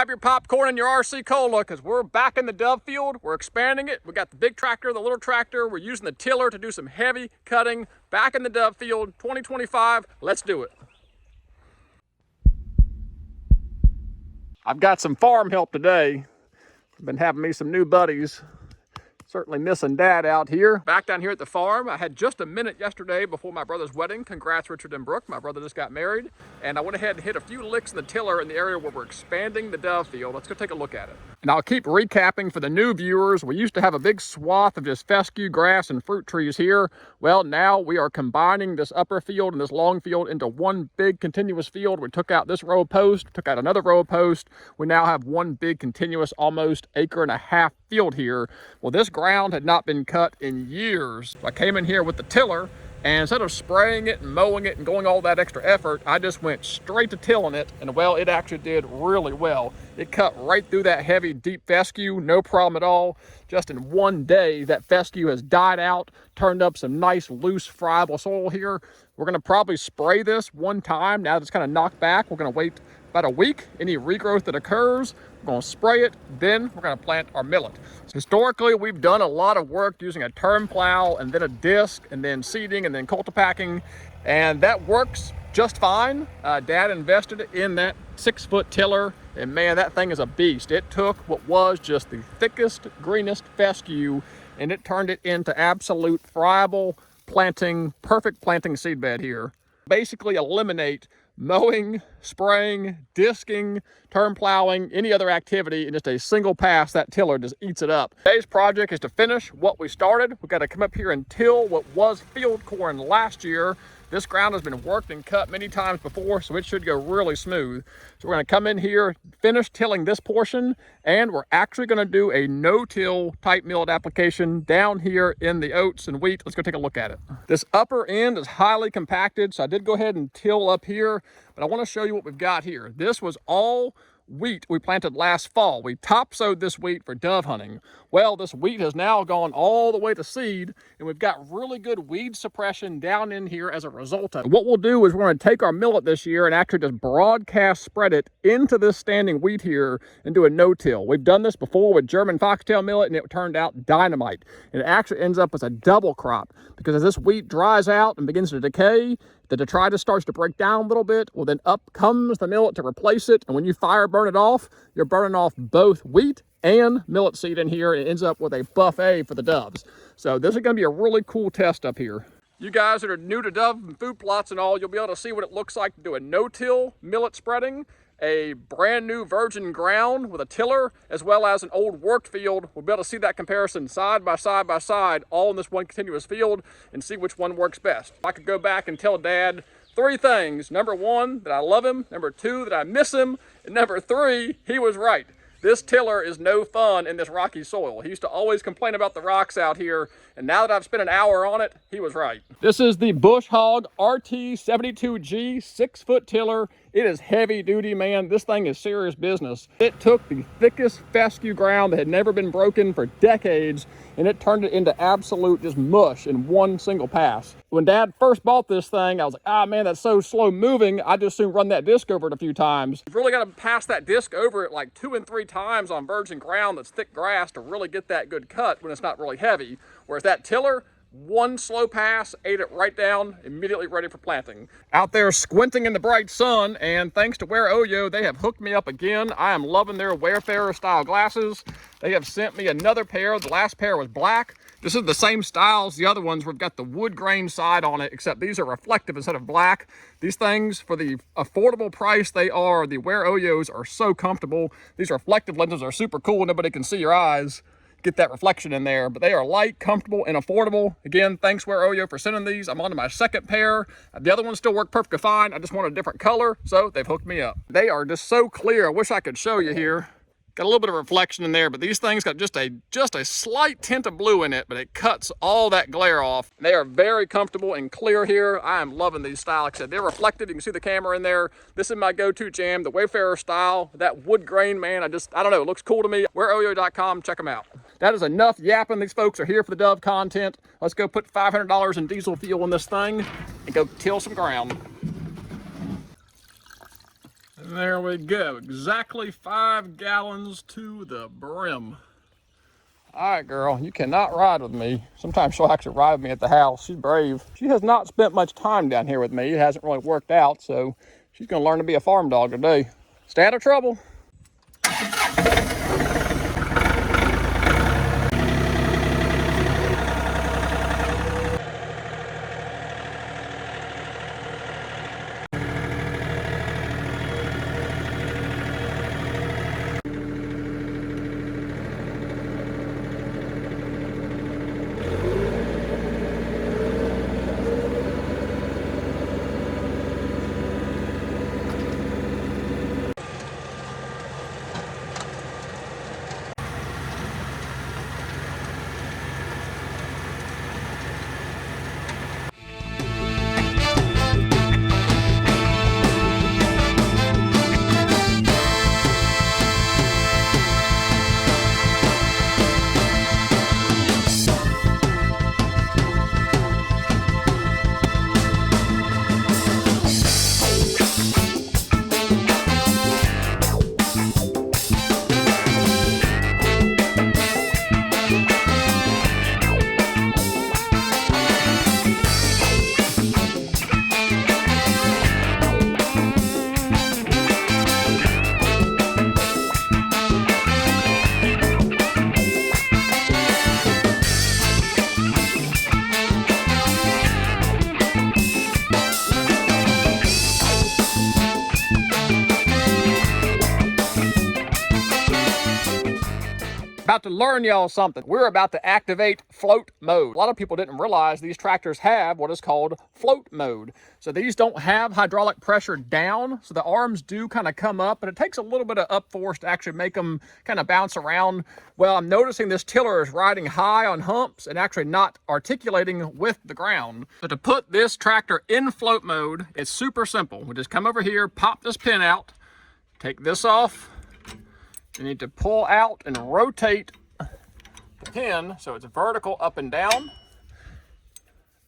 grab your popcorn and your RC Cola because we're back in the dove field. We're expanding it. We got the big tractor, the little tractor. We're using the tiller to do some heavy cutting back in the dove field. 2025, let's do it. I've got some farm help today. I've been having me some new buddies. Certainly missing Dad out here. Back down here at the farm, I had just a minute yesterday before my brother's wedding. Congrats, Richard and Brooke. My brother just got married. And I went ahead and hit a few licks in the tiller in the area where we're expanding the dove field. Let's go take a look at it. And I'll keep recapping for the new viewers. We used to have a big swath of just fescue grass and fruit trees here. Well, now we are combining this upper field and this long field into one big continuous field. We took out this row of post, took out another row of post. We now have one big continuous, almost acre-and-a-half field here. Well, this ground had not been cut in years. So I came in here with the tiller, and instead of spraying it and mowing it and going all that extra effort, I just went straight to tilling it, and well, it actually did really well. It cut right through that heavy, deep fescue, no problem at all. Just in one day, that fescue has died out, turned up some nice, loose, friable soil here. We're gonna probably spray this one time. Now that it's kind of knocked back, we're gonna wait about a week. Any regrowth that occurs, we're gonna spray it, then we're gonna plant our millet. Historically, we've done a lot of work using a turn plow and then a disc and then seeding and then cultipacking, and that works just fine. Dad invested in that 6-foot tiller, and man, that thing is a beast. It took what was just the thickest, greenest fescue, and it turned it into absolute friable planting, perfect planting seedbed here. Basically eliminate mowing, spraying, disking, turn plowing, any other activity in just a single pass. That tiller just eats it up. Today's project is to finish what we started. We've got to come up here and till what was field corn last year. This ground has been worked and cut many times before, so it should go really smooth. So we're gonna come in here, finish tilling this portion, and we're actually gonna do a no-till type millet application down here in the oats and wheat. Let's go take a look at it. This upper end is highly compacted, so I did go ahead and till up here, but I wanna show you what we've got here. This was all wheat we planted last fall. We top sowed this wheat for dove hunting. Well, this wheat has now gone all the way to seed, and we've got really good weed suppression down in here as a result of it. What we'll do is we're going to take our millet this year and actually just broadcast spread it into this standing wheat here and do a no-till. We've done this before with German foxtail millet, and it turned out dynamite. And it actually ends up as a double crop, because as this wheat dries out and begins to decay, the detritus starts to break down a little bit. Well, then up comes the millet to replace it. And when you fire burn it off, you're burning off both wheat and millet seed in here. And it ends up with a buffet for the doves. So this is going to be a really cool test up here. You guys that are new to dove and food plots and all, you'll be able to see what it looks like to do a no-till millet spreading, a brand new virgin ground with a tiller, as well as an old worked field. We'll be able to see that comparison side by side by side, all in this one continuous field, and see which one works best. I could go back and tell Dad 3 things. Number 1, that I love him. Number 2, that I miss him. And number 3, he was right. This tiller is no fun in this rocky soil. He used to always complain about the rocks out here, and now that I've spent an hour on it, he was right. This is the Bush Hog RT72G 6-foot tiller. It is heavy duty, man. This thing is serious business. It took the thickest fescue ground that had never been broken for decades, and it turned it into absolute just mush in one single pass. When Dad first bought this thing, I was like, ah, man, that's so slow moving. I just soon run that disc over it a few times. You've really got to pass that disc over it like 2 and 3 times on virgin ground that's thick grass to really get that good cut when it's not really heavy. Whereas that tiller, one slow pass, ate it right down, immediately ready for planting. Out there squinting in the bright sun, and thanks to WearOYO, they have hooked me up again. I am loving their Wayfarer style glasses. They have sent me another pair. The last pair was black. This is the same style as the other ones. We've got the wood grain side on it, except these are reflective instead of black. These things, for the affordable price they are, the WearOYOs are so comfortable. These reflective lenses are super cool. Nobody can see your eyes. Get that reflection in there, but they are light, comfortable, and affordable. Again, thanks WearOYO for sending these. I'm on to my 2nd pair. The other ones still work perfectly fine. I just want a different color, so they've hooked me up. They are just so clear. I wish I could show you here. Got a little bit of reflection in there, but these things got just a slight tint of blue in it, but it cuts all that glare off. They are very comfortable and clear here. I am loving these style. Like I said, they're reflective. You can see the camera in there. This is my go-to jam, the Wayfarer style. That wood grain, man, I don't know, it looks cool to me. WearOYO.com, check them out. That is enough yapping. These folks are here for the dove content. Let's go put $500 in diesel fuel in this thing and go till some ground. And there we go, exactly 5 gallons to the brim. All right, girl, you cannot ride with me. Sometimes she'll actually ride with me at the house. She's brave. She has not spent much time down here with me. It hasn't really worked out, so she's gonna learn to be a farm dog today. Stay out of trouble. About to learn y'all something. We're about to activate float mode. A lot of people didn't realize these tractors have what is called float mode. So these don't have hydraulic pressure down, so the arms do kind of come up, and it takes a little bit of up force to actually make them kind of bounce around. Well, I'm noticing this tiller is riding high on humps and actually not articulating with the ground. So to put this tractor in float mode, it's super simple. We just come over here, pop this pin out, take this off. You need to pull out and rotate the pin so it's vertical up and down.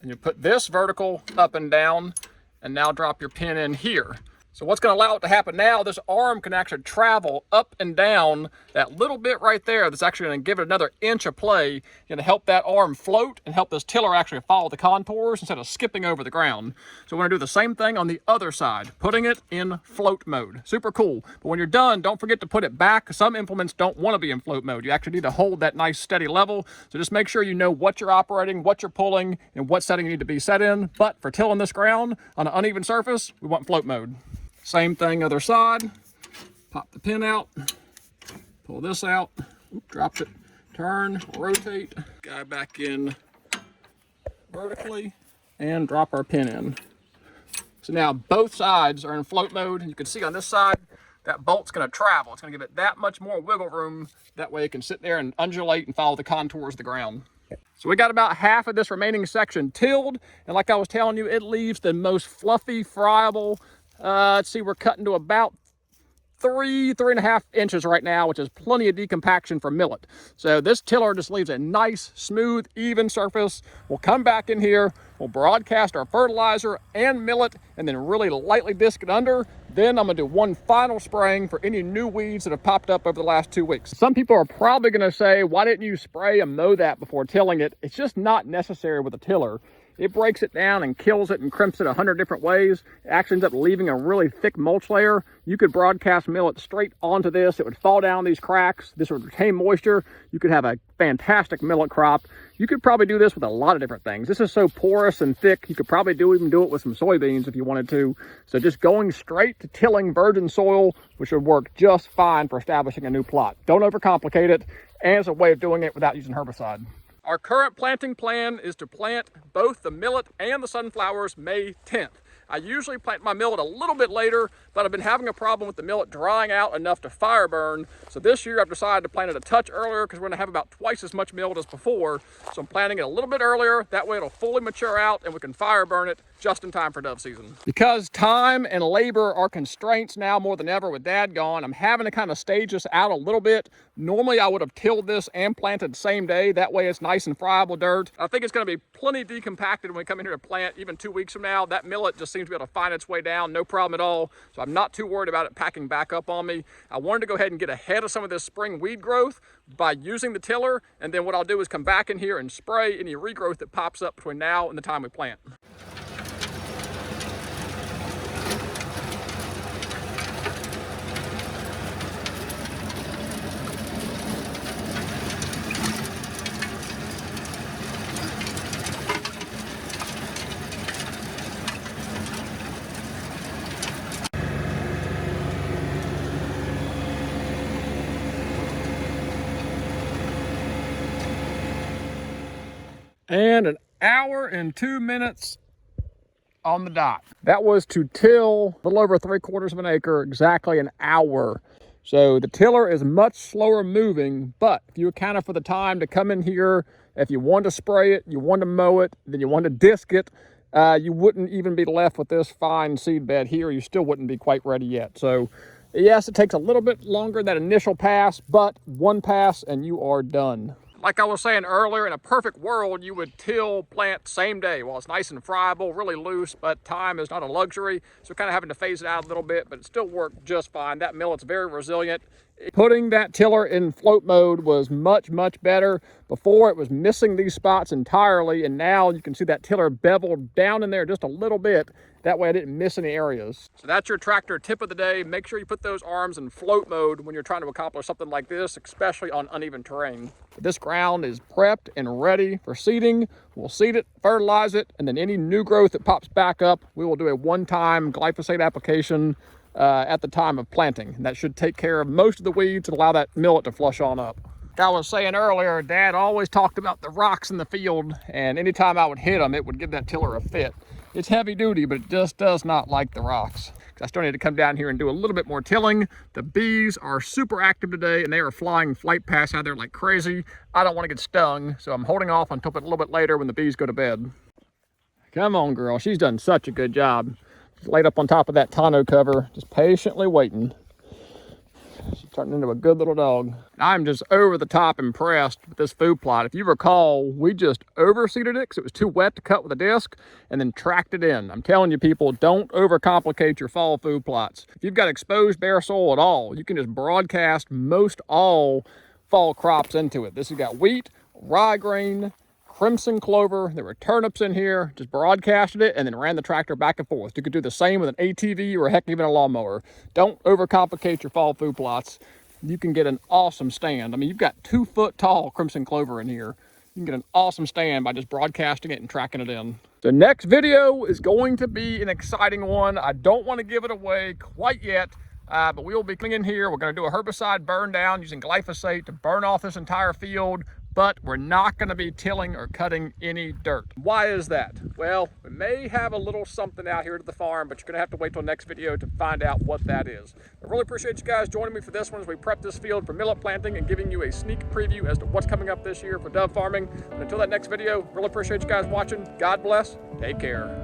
And you put this vertical up and down, and now drop your pin in here. So what's going to allow it to happen now, this arm can actually travel up and down that little bit right there. That's actually going to give it another inch of play, going to help that arm float and help this tiller actually follow the contours instead of skipping over the ground. So we're going to do the same thing on the other side, putting it in float mode. Super cool. But when you're done, don't forget to put it back. Some implements don't want to be in float mode. You actually need to hold that nice steady level. So just make sure you know what you're operating, what you're pulling, and what setting you need to be set in. But for tilling this ground on an uneven surface, we want float mode. Same thing, other side. Pop the pin out, pull this out, drop it, turn, rotate, guide back in vertically, and drop our pin in. So now both sides are in float mode, and you can see on this side, that bolt's gonna travel. It's gonna give it that much more wiggle room. That way it can sit there and undulate and follow the contours of the ground. So we got about half of this remaining section tilled, and like I was telling you, it leaves the most fluffy, friable. Let's see, we're cutting to about 3.5 inches right now, which is plenty of decompaction for millet. So this tiller just leaves a nice, smooth, even surface. We'll come back in here, we'll broadcast our fertilizer and millet, and then really lightly disc it under. Then I'm gonna do one final spraying for any new weeds that have popped up over the last 2 weeks. Some people are probably gonna say, why didn't you spray and mow that before tilling it? It's just not necessary with a tiller. It breaks it down and kills it and crimps it 100 different ways. It actually ends up leaving a really thick mulch layer. You could broadcast millet straight onto this. It would fall down these cracks. This would retain moisture. You could have a fantastic millet crop. You could probably do this with a lot of different things. This is so porous and thick, you could probably even do it with some soybeans if you wanted to. So just going straight to tilling virgin soil, which would work just fine for establishing a new plot. Don't overcomplicate it, and it's a way of doing it without using herbicide. Our current planting plan is to plant both the millet and the sunflowers May 10th. I usually plant my millet a little bit later, but I've been having a problem with the millet drying out enough to fire burn. So this year I've decided to plant it a touch earlier because we're gonna have about twice as much millet as before. So I'm planting it a little bit earlier. That way it'll fully mature out and we can fire burn it just in time for dove season. Because time and labor are constraints now more than ever with Dad gone, I'm having to kind of stage this out a little bit. Normally I would have tilled this and planted the same day. That way it's nice and friable dirt. I think it's going to be plenty decompacted when we come in here to plant even 2 weeks from now. That millet just seems to be able to find its way down, no problem at all. So I'm not too worried about it packing back up on me. I wanted to go ahead and get ahead of some of this spring weed growth by using the tiller, and then what I'll do is come back in here and spray any regrowth that pops up between now and the time we plant. And an hour and 2 minutes on the dot. That was to till a little over 3/4 of an acre, exactly an hour. So the tiller is much slower moving, but if you accounted for the time to come in here, if you want to spray it, you want to mow it, then you want to disc it, you wouldn't even be left with this fine seed bed here. You still wouldn't be quite ready yet. So yes, it takes a little bit longer than that initial pass, but one pass and you are done. Like I was saying earlier, in a perfect world, you would till, plant same day. Well, it's nice and friable, really loose, but time is not a luxury. So kind of having to phase it out a little bit, but it still worked just fine. That millet's very resilient. Putting that tiller in float mode was much, much better. Before it was missing these spots entirely, and now you can see that tiller beveled down in there just a little bit. That way I didn't miss any areas. So that's your tractor tip of the day. Make sure you put those arms in float mode when you're trying to accomplish something like this, especially on uneven terrain. This ground is prepped and ready for seeding. We'll seed it, fertilize it, and then any new growth that pops back up, we will do a one-time glyphosate application at the time of planting. And that should take care of most of the weeds and allow that millet to flush on up. Like I was saying earlier, Dad always talked about the rocks in the field, and anytime I would hit them, it would give that tiller a fit. It's heavy duty, but it just does not like the rocks. I still need to come down here and do a little bit more tilling. The bees are super active today, and they are flying flight paths out there like crazy. I don't want to get stung, so I'm holding off until a little bit later when the bees go to bed. Come on, girl. She's done such a good job. She's laid up on top of that tonneau cover, just patiently waiting. She's turning into a good little dog. I'm just over the top impressed with this food plot. If you recall, we just overseeded it because it was too wet to cut with a disc and then tracked it in. I'm telling you people, don't overcomplicate your fall food plots. If you've got exposed bare soil at all, you can just broadcast most all fall crops into it. This has got wheat, rye grain, crimson clover, there were turnips in here, just broadcasted it and then ran the tractor back and forth. You could do the same with an ATV or heck, even a lawnmower. Don't overcomplicate your fall food plots. You can get an awesome stand. I mean, you've got 2 foot tall crimson clover in here. You can get an awesome stand by just broadcasting it and tracking it in. The next video is going to be an exciting one. I don't want to give it away quite yet, but we will be coming in here. We're going to do a herbicide burn down using glyphosate to burn off this entire field, but we're not going to be tilling or cutting any dirt. Why is that? Well, we may have a little something out here at the farm, but you're going to have to wait till next video to find out what that is. I really appreciate you guys joining me for this one as we prep this field for millet planting and giving you a sneak preview as to what's coming up this year for dove farming. And until that next video, really appreciate you guys watching. God bless. Take care.